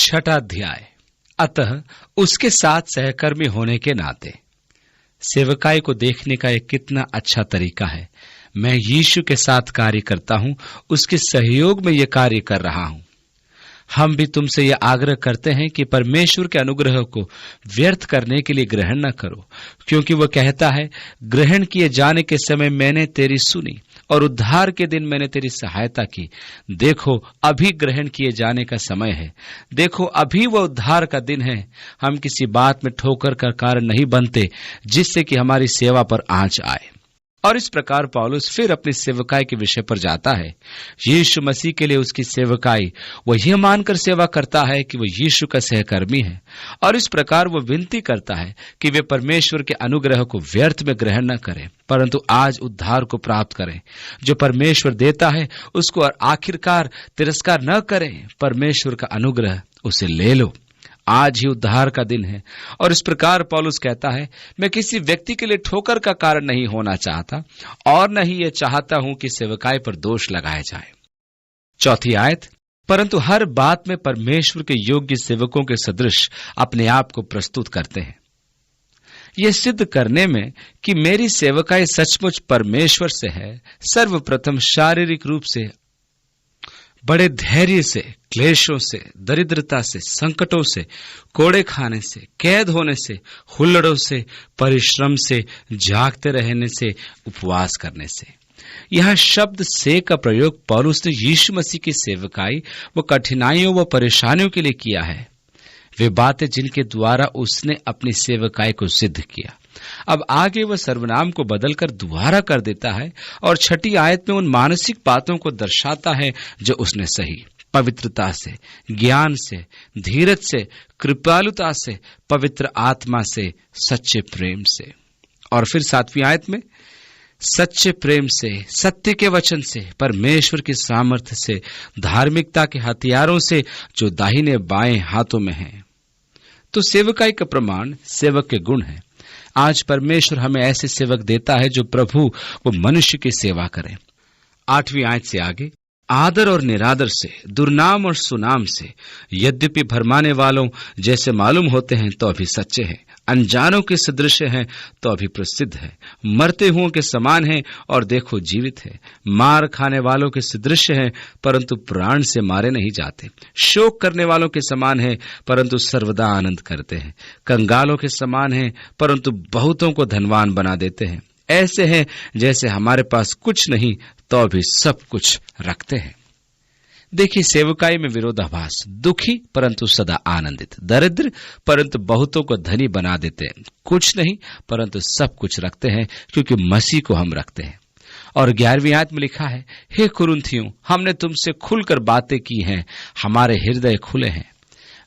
छठा अध्याय। अतः उसके साथ सहकर्मी होने के नाते सेवकाई को देखने का एक कितना अच्छा तरीका है। मैं यीशु के साथ कार्य करता हूं, उसके सहयोग में यह कार्य कर रहा हूं। हम भी तुमसे यह आग्रह करते हैं कि परमेश्वर के अनुग्रह को व्यर्थ करने के लिए ग्रहण न करो, क्योंकि वह कहता है, ग्रहण किए जाने के समय मैंने तेरी सुनी और उद्धार के दिन मैंने तेरी सहायता की। देखो, अभी ग्रहण किए जाने का समय है। देखो, अभी वह उद्धार का दिन है। हम किसी बात में ठोकर का कारण नहीं बनते जिससे कि हमारी सेवा पर आंच आए। और इस प्रकार पौलुस फिर अपनी सेवकाई के विषय पर जाता है। यीशु मसीह के लिए उसकी सेवकाई, वह यह मानकर सेवा करता है कि वह यीशु का सहकर्मी है, और इस प्रकार वह विनती करता है कि वे परमेश्वर के अनुग्रह को व्यर्थ में ग्रहण न करें, परंतु आज उद्धार को प्राप्त करें। जो परमेश्वर देता है उसको और आखिरकार तिरस्कार न करें। परमेश्वर का अनुग्रह उसे ले लो। आज ही उद्धार का दिन है। और इस प्रकार पौलुस कहता है, मैं किसी व्यक्ति के लिए ठोकर का कारण नहीं होना चाहता, और न ही ये चाहता हूं कि सेवकाई पर दोष लगाया जाए। चौथी आयत, परंतु हर बात में परमेश्वर के योग्य सेवकों के सदृश अपने आप को प्रस्तुत करते हैं, यह सिद्ध करने में कि मेरी सेवकाई सचमुच परमेश्वर से है। सर्वप्रथम शारीरिक रूप से बड़े धैर्य से, क्लेशों से, दरिद्रता से, संकटों से, कोड़े खाने से, कैद होने से, हुल्लड़ों से, परिश्रम से, जागते रहने से, उपवास करने से। यह शब्द से का प्रयोग पौलुस ने यीशु मसीह की सेवकाई व कठिनाइयों व परेशानियों के लिए किया है। वे बातें जिनके द्वारा उसने अपनी सेवकाई को सिद्ध किया। अब आगे वह सर्वनाम को बदलकर दोबारा कर देता है और छठी आयत में उन मानसिक बातों को दर्शाता है जो उसने सही, पवित्रता से, ज्ञान से, धीरज से, कृपालुता से, पवित्र आत्मा से, सच्चे प्रेम से। और फिर सातवीं आयत में, सच्चे प्रेम से, सत्य के वचन से, परमेश्वर की सामर्थ्य से, धार्मिकता के हथियारों से जो दाहिने बाएं हाथों में हैं। तो सेवकाई का प्रमाण सेवक के गुण है। आज परमेश्वर हमें ऐसे सेवक देता है जो प्रभु व मनुष्य की सेवा करें। आठवीं आयत से आगे, आदर और निरादर से, दुर्नाम और सुनाम से, यद्यपि भरमाने वालों जैसे मालूम होते हैं तो अभी सच्चे हैं, अनजानों के सदृश हैं तो अभी प्रसिद्ध है, मरते हुओं के समान हैं और देखो जीवित है, मार खाने वालों के सदृश हैं परंतु प्राण से मारे नहीं जाते, शोक करने वालों के समान हैं परंतु सर्वदा आनंद करते हैं, कंगालों के समान हैं परंतु बहुतों को धनवान बना देते हैं। ऐसे हैं जैसे हमारे पास कुछ नहीं तो भी सब कुछ रखते हैं। देखिए, सेवकाई में विरोधाभास, दुखी परंतु सदा आनंदित, दरिद्र परंतु बहुतों को धनी बना देते हैं, कुछ नहीं परंतु सब कुछ रखते हैं क्योंकि मसीह को हम रखते हैं। और 11वीं आयत में लिखा है, हे कुरिन्थियों, हमने तुमसे खुलकर बातें की हैं, हमारे हृदय खुले हैं।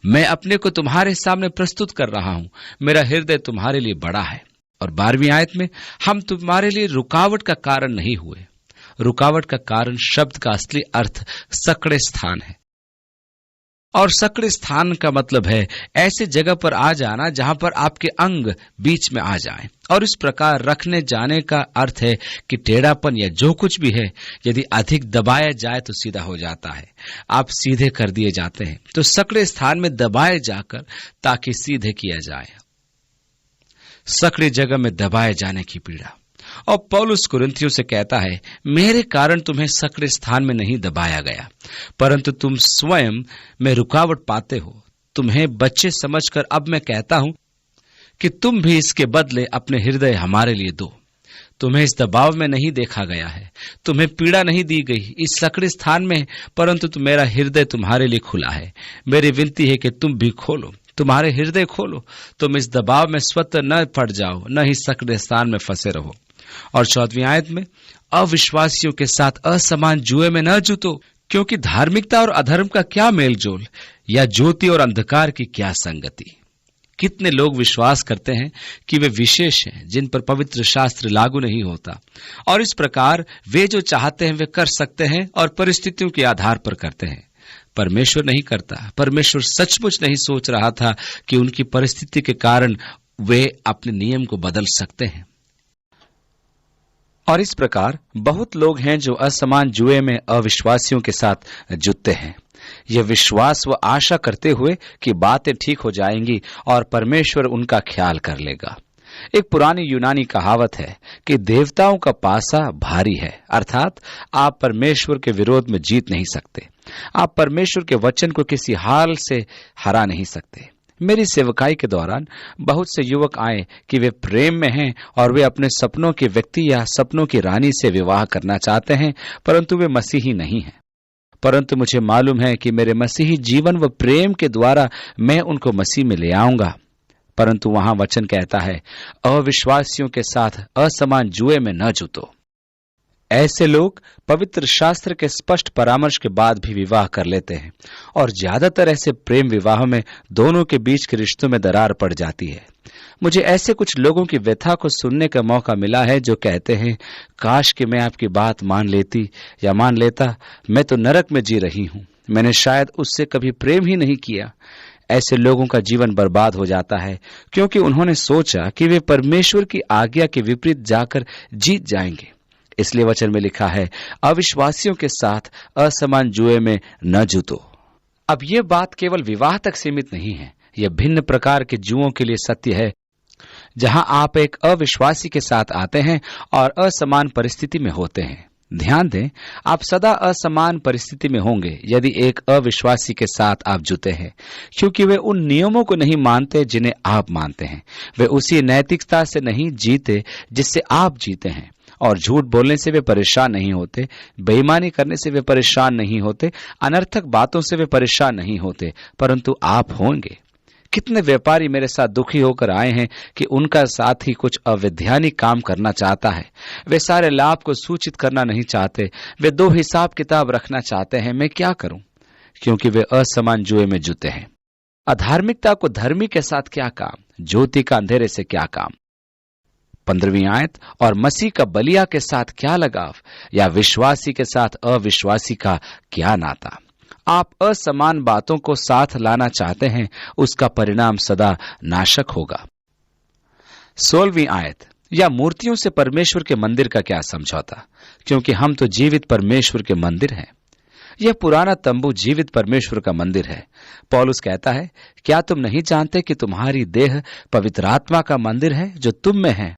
मैं अपने को तुम्हारे सामने प्रस्तुत कर रहा हूं, मेरा हृदय तुम्हारे लिए बड़ा है। और 12वीं आयत में, हम तुम्हारे लिए रुकावट का कारण नहीं हुए। रुकावट का कारण शब्द का असली अर्थ सकड़े स्थान है, और सकड़े स्थान का मतलब है ऐसे जगह पर आ जाना जहां पर आपके अंग बीच में आ जाएं। और इस प्रकार रखने जाने का अर्थ है कि टेढ़ापन या जो कुछ भी है, यदि अधिक दबाया जाए तो सीधा हो जाता है, आप सीधे कर दिए जाते हैं। तो सकड़े स्थान में दबाए जाकर ताकि सीधे किया जाए, सकड़ी जगह में दबाए जाने की पीड़ा। और पौलुस कुरिन्थियों से कहता है, मेरे कारण तुम्हें सकड़े स्थान में नहीं दबाया गया, परंतु तुम स्वयं में रुकावट पाते हो। तुम्हें बच्चे समझकर अब मैं कहता हूं कि तुम भी इसके बदले अपने हृदय हमारे लिए दो। तुम्हें इस दबाव में नहीं देखा गया है, तुम्हें पीड़ा नहीं दी गई इस सकड़े स्थान में, परंतु मेरा हृदय तुम्हारे लिए खुला है। मेरी विनती है कि तुम भी खोलो, तुम्हारे हृदय खोलो, तुम इस दबाव में स्वतः न पड़ जाओ, न ही सकड़े स्थान में फंसे रहो। और 14वीं आयत में, अविश्वासियों के साथ असमान जुए में न जुतो, क्योंकि धार्मिकता और अधर्म का क्या मेल जोल, या ज्योति और अंधकार की क्या संगति। कितने लोग विश्वास करते हैं कि वे विशेष हैं जिन पर पवित्र शास्त्र लागू नहीं होता, और इस प्रकार वे जो चाहते हैं वे कर सकते हैं और परिस्थितियों के आधार पर करते हैं। परमेश्वर नहीं करता। परमेश्वर सचमुच नहीं सोच रहा था कि उनकी परिस्थिति के कारण वे अपने नियम को बदल सकते हैं। और इस प्रकार बहुत लोग हैं जो असमान जुए में अविश्वासियों के साथ जुटते हैं। यह विश्वास व आशा करते हुए कि बातें ठीक हो जाएंगी और परमेश्वर उनका ख्याल कर लेगा। एक पुरानी यूनानी कहावत है कि देवताओं का पासा भारी है, अर्थात आप परमेश्वर के विरोध में जीत नहीं सकते। आप परमेश्वर के वचन को किसी हाल से हरा नहीं सकते। मेरी सेवकाई के दौरान बहुत से युवक आए कि वे प्रेम में हैं और वे अपने सपनों के व्यक्ति या सपनों की रानी से विवाह करना चाहते हैं, परंतु वे मसीही नहीं हैं। परंतु मुझे मालूम है कि मेरे मसीही जीवन व प्रेम के द्वारा मैं उनको मसीह में ले आऊंगा। परंतु वहां वचन कहता है, अविश्वासियों के साथ असमान जुए में न जुतो। ऐसे लोग पवित्र शास्त्र के स्पष्ट परामर्श के बाद भी विवाह कर लेते हैं और ज्यादातर ऐसे प्रेम विवाह में दोनों के बीच के रिश्तों में दरार पड़ जाती है। मुझे ऐसे कुछ लोगों की व्यथा को सुनने का मौका मिला है जो कहते हैं, काश कि मैं आपकी बात मान लेती या मान लेता, मैं तो नरक में जी रही हूं, मैंने शायद उससे कभी प्रेम ही नहीं किया। ऐसे लोगों का जीवन बर्बाद हो जाता है क्योंकि उन्होंने सोचा कि वे परमेश्वर की आज्ञा के विपरीत जाकर जीत जाएंगे। इसलिए वचन में लिखा है, अविश्वासियों के साथ असमान जुए में न जुतो। अब यह बात केवल विवाह तक सीमित नहीं है, यह भिन्न प्रकार के जुओं के लिए सत्य है। जहां आप एक अविश्वासी के साथ आते हैं और असमान परिस्थिति में होते हैं। ध्यान दें, आप सदा असमान परिस्थिति में होंगे यदि एक अविश्वासी के साथ आप जुटे हैं, क्योंकि वे उन नियमों को नहीं मानते जिन्हें आप मानते हैं। वे उसी नैतिकता से नहीं जीते जिससे आप जीते हैं, और झूठ बोलने से वे परेशान नहीं होते, बेईमानी करने से वे परेशान नहीं होते, अनर्थक बातों से वे परेशान नहीं होते, परंतु आप होंगे। कितने व्यापारी मेरे साथ दुखी होकर आए हैं कि उनका साथी कुछ अवैधानिक काम करना चाहता है। वे सारे लाभ को सूचित करना नहीं चाहते, वे 2 हिसाब किताब रखना चाहते हैं। मैं क्या करूं? क्योंकि वे असमान जुए में जुटे हैं। अधार्मिकता को धर्मी के साथ क्या काम, ज्योति का अंधेरे से क्या काम। 15वीं आयत, और मसीह का बलिया के साथ क्या लगाव, या विश्वासी के साथ अविश्वासी का क्या नाता। आप असमान बातों को साथ लाना चाहते हैं, उसका परिणाम सदा नाशक होगा। 16वीं आयत, या मूर्तियों से परमेश्वर के मंदिर का क्या समझौता, क्योंकि हम तो जीवित परमेश्वर के मंदिर हैं। यह पुराना तंबू जीवित परमेश्वर का मंदिर है। पौलुस कहता है, क्या तुम नहीं जानते कि तुम्हारी देह पवित्र आत्मा का मंदिर है जो तुम में है,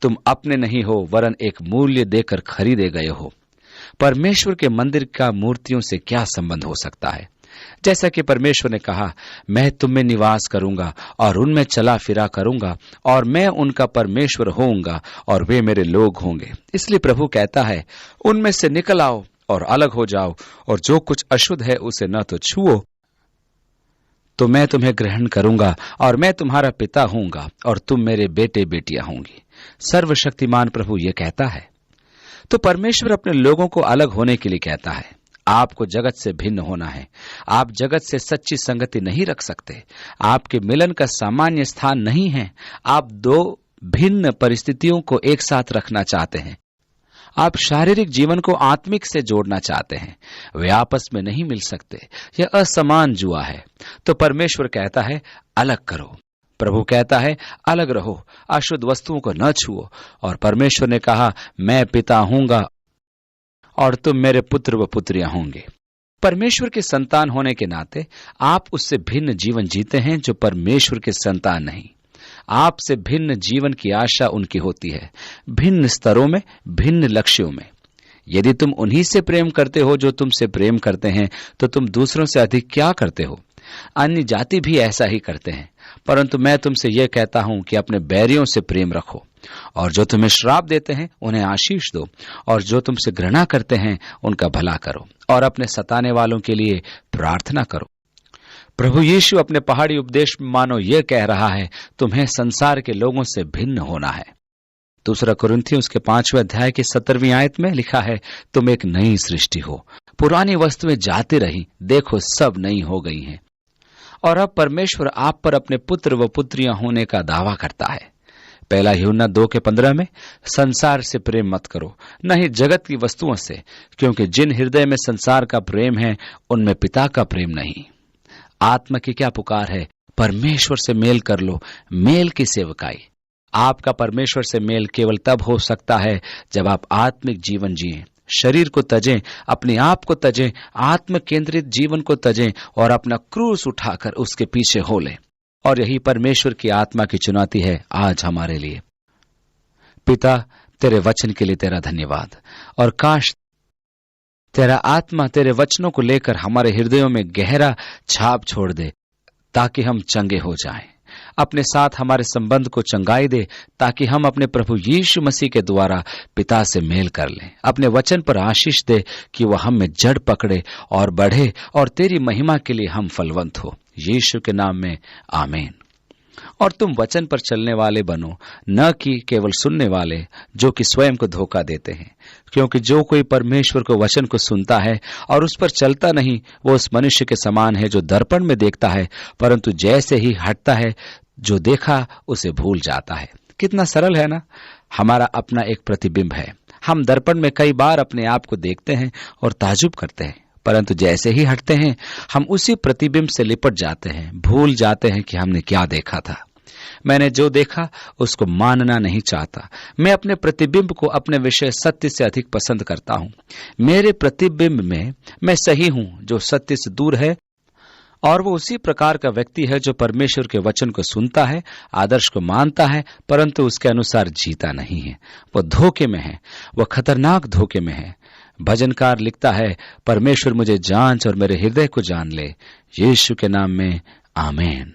तुम अपने नहीं हो वरन एक मूल्य देकर खरीदे गए हो। परमेश्वर के मंदिर का मूर्तियों से क्या संबंध हो सकता है? जैसा कि परमेश्वर ने कहा, मैं तुम में निवास करूंगा और उनमें चला फिरा करूंगा और मैं उनका परमेश्वर होऊंगा और वे मेरे लोग होंगे। इसलिए प्रभु कहता है, उनमें से निकल आओ और अलग हो जाओ, और जो कुछ अशुद्ध है उसे न तो छुओ, तो मैं तुम्हें ग्रहण करूंगा और मैं तुम्हारा पिता होऊंगा और तुम मेरे बेटे बेटियां होंगी। सर्वशक्तिमान प्रभु ये कहता है। तो परमेश्वर अपने लोगों को अलग होने के लिए कहता है। आपको जगत से भिन्न होना है। आप जगत से सच्ची संगति नहीं रख सकते। आपके मिलन का सामान्य स्थान नहीं है। आप 2 भिन्न परिस्थितियों को एक साथ रखना चाहते हैं। आप शारीरिक जीवन को आत्मिक से जोड़ना चाहते हैं। वे आपस में नहीं मिल सकते। यह असमान जुआ है। तो परमेश्वर कहता है, अलग करो। प्रभु कहता है, अलग रहो, अशुद्ध वस्तुओं को न छुओ। और परमेश्वर ने कहा, मैं पिता हूंगा और तुम मेरे पुत्र व पुत्रियां होंगे। परमेश्वर के संतान होने के नाते आप उससे भिन्न जीवन जीते हैं जो परमेश्वर के संतान नहीं। आपसे भिन्न जीवन की आशा उनकी होती है, भिन्न स्तरों में, भिन्न लक्ष्यों में। यदि तुम उन्हीं से प्रेम करते हो जो तुमसे प्रेम करते हैं, तो तुम दूसरों से अधिक क्या करते हो? अन्य जाति भी ऐसा ही करते हैं। परंतु मैं तुमसे यह कहता हूं कि अपने बैरियों से प्रेम रखो, और जो तुम्हें श्राप देते हैं उन्हें आशीष दो, और जो तुमसे घृणा करते हैं उनका भला करो, और अपने सताने वालों के लिए प्रार्थना करो। प्रभु यीशु अपने पहाड़ी उपदेश में मानो यह कह रहा है, तुम्हें संसार के लोगों से भिन्न होना है। 2 कुरिन्थियों उसके 5वें अध्याय की 17वीं आयत में लिखा है, तुम एक नई सृष्टि हो, पुरानी वस्तुएं जाती रही, देखो सब नई हो गई हैं। और अब परमेश्वर आप पर अपने पुत्र व पुत्रियां होने का दावा करता है। 1 यूहन्ना 2:15 में, संसार से प्रेम मत करो, न ही जगत की वस्तुओं से, क्योंकि जिन हृदय में संसार का प्रेम है उनमें पिता का प्रेम नहीं। आत्मा की क्या पुकार है? परमेश्वर से मेल कर लो, मेल की सेवकाई। आपका परमेश्वर से मेल केवल तब हो सकता है जब आप आत्मिक जीवन जिएं, शरीर को तजें, अपने आप को तजें, आत्म केंद्रित जीवन को तजें और अपना क्रूस उठाकर उसके पीछे हो लें। और यही परमेश्वर की आत्मा की चुनौती है आज हमारे लिए। पिता, तेरे वचन के लिए तेरा धन्यवाद, और काश तेरा आत्मा तेरे वचनों को लेकर हमारे हृदयों में गहरा छाप छोड़ दे, ताकि हम चंगे हो जाएं। अपने साथ हमारे संबंध को चंगाई दे, ताकि हम अपने प्रभु यीशु मसीह के द्वारा पिता से मेल कर लें। अपने वचन पर आशीष दे कि वह हम में जड़ पकड़े और बढ़े, और तेरी महिमा के लिए हम फलवंत हो। यीशु के नाम में आमीन। और तुम वचन पर चलने वाले बनो, न कि केवल सुनने वाले, जो कि स्वयं को धोखा देते हैं। क्योंकि जो कोई परमेश्वर को वचन को सुनता है और उस पर चलता नहीं, वो उस मनुष्य के समान है जो दर्पण में देखता है, परंतु जैसे ही हटता है, जो देखा उसे भूल जाता है। कितना सरल है ना। हमारा अपना एक प्रतिबिंब है। हम दर्पण में कई बार अपने आप को देखते हैं और ताजुब करते हैं, परंतु जैसे ही हटते हैं, हम उसी प्रतिबिंब से लिपट जाते हैं, भूल जाते हैं कि हमने क्या देखा था। मैंने जो देखा उसको मानना नहीं चाहता। मैं अपने प्रतिबिंब को अपने विषय सत्य से अधिक पसंद करता हूं। मेरे प्रतिबिंब में मैं सही हूं जो सत्य से दूर है, और वो उसी प्रकार का व्यक्ति है जो परमेश्वर के वचन को सुनता है, आदर्श को मानता है, परंतु उसके अनुसार जीता नहीं है। वो धोखे में है, वो खतरनाक धोखे में है। भजनकार लिखता है, परमेश्वर मुझे जांच और मेरे हृदय को जान ले। यीशु के नाम में आमीन।